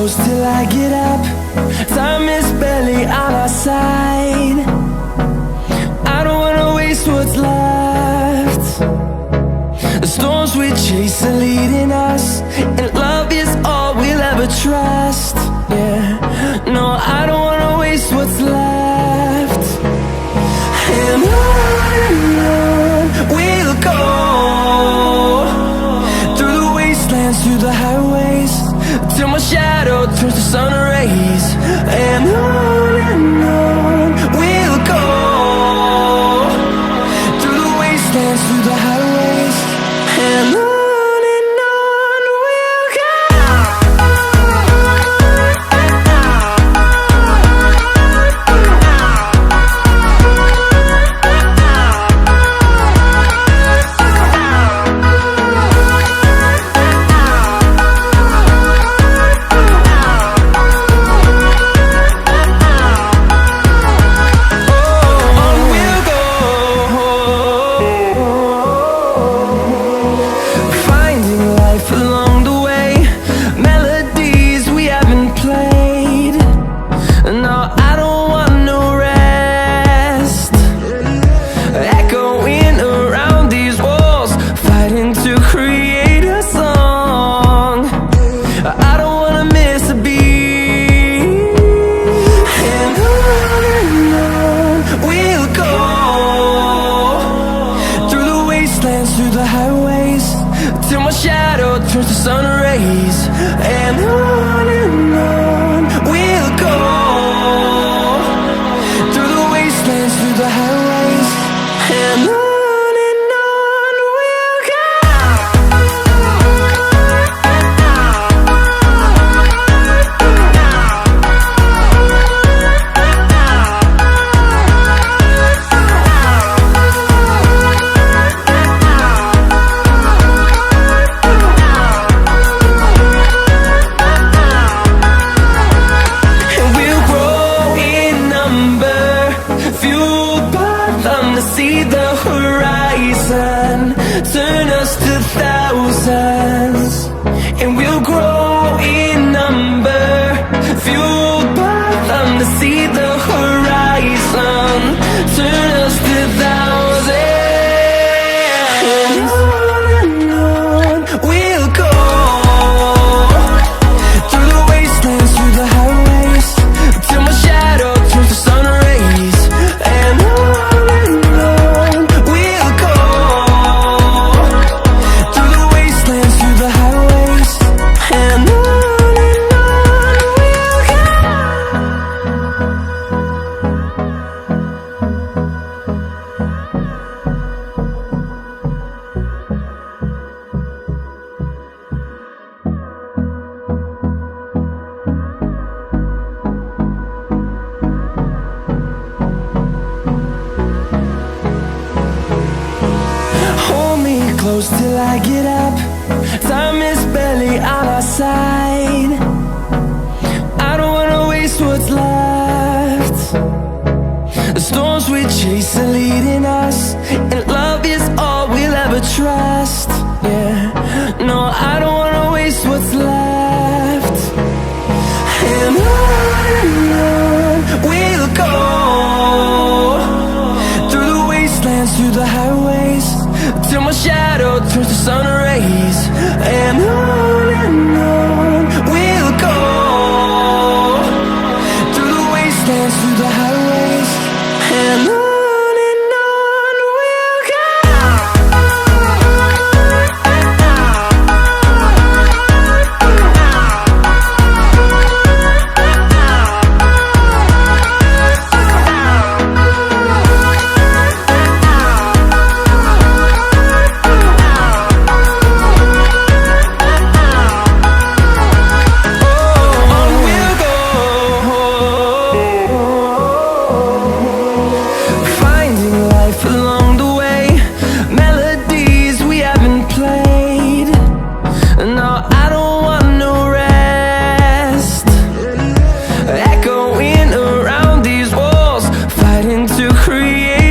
close till I get up. Time is barely on our side. I don't wanna waste what's left. The storms we chase are leading us, and love is all we'll ever trust. Yeah, no, I don't wanna waste what's left. And on we'll go, through the wastelands, through the highways, till my shadow turns to sun rays. And on we'll go, through the wastelands, through the highways, and on we'll go. Through the highways, till my shadow turns to sun rays. And on we'll go, through the wastelands, through the highways, and on we'll go. See the horizon turn us to thousands, and we'll grow in number, fueled by them. To see the horizon turn us to thousands, and on we'll go, through the wastelands, through the highways, till my shadow turns to sun rays. And close till I get up. Time is barely on our side. I don't wanna waste what's left. The storms we chase are leading us, and love is all we'll ever trust. Yeah, no, I don't wanna waste what's left. And on we'll go, through the wastelands, through the highways, till my shadow turns to sun rays. And on we'll go, through the wastelands, through the highways, and on we'll go. Echoing around these walls, fighting to create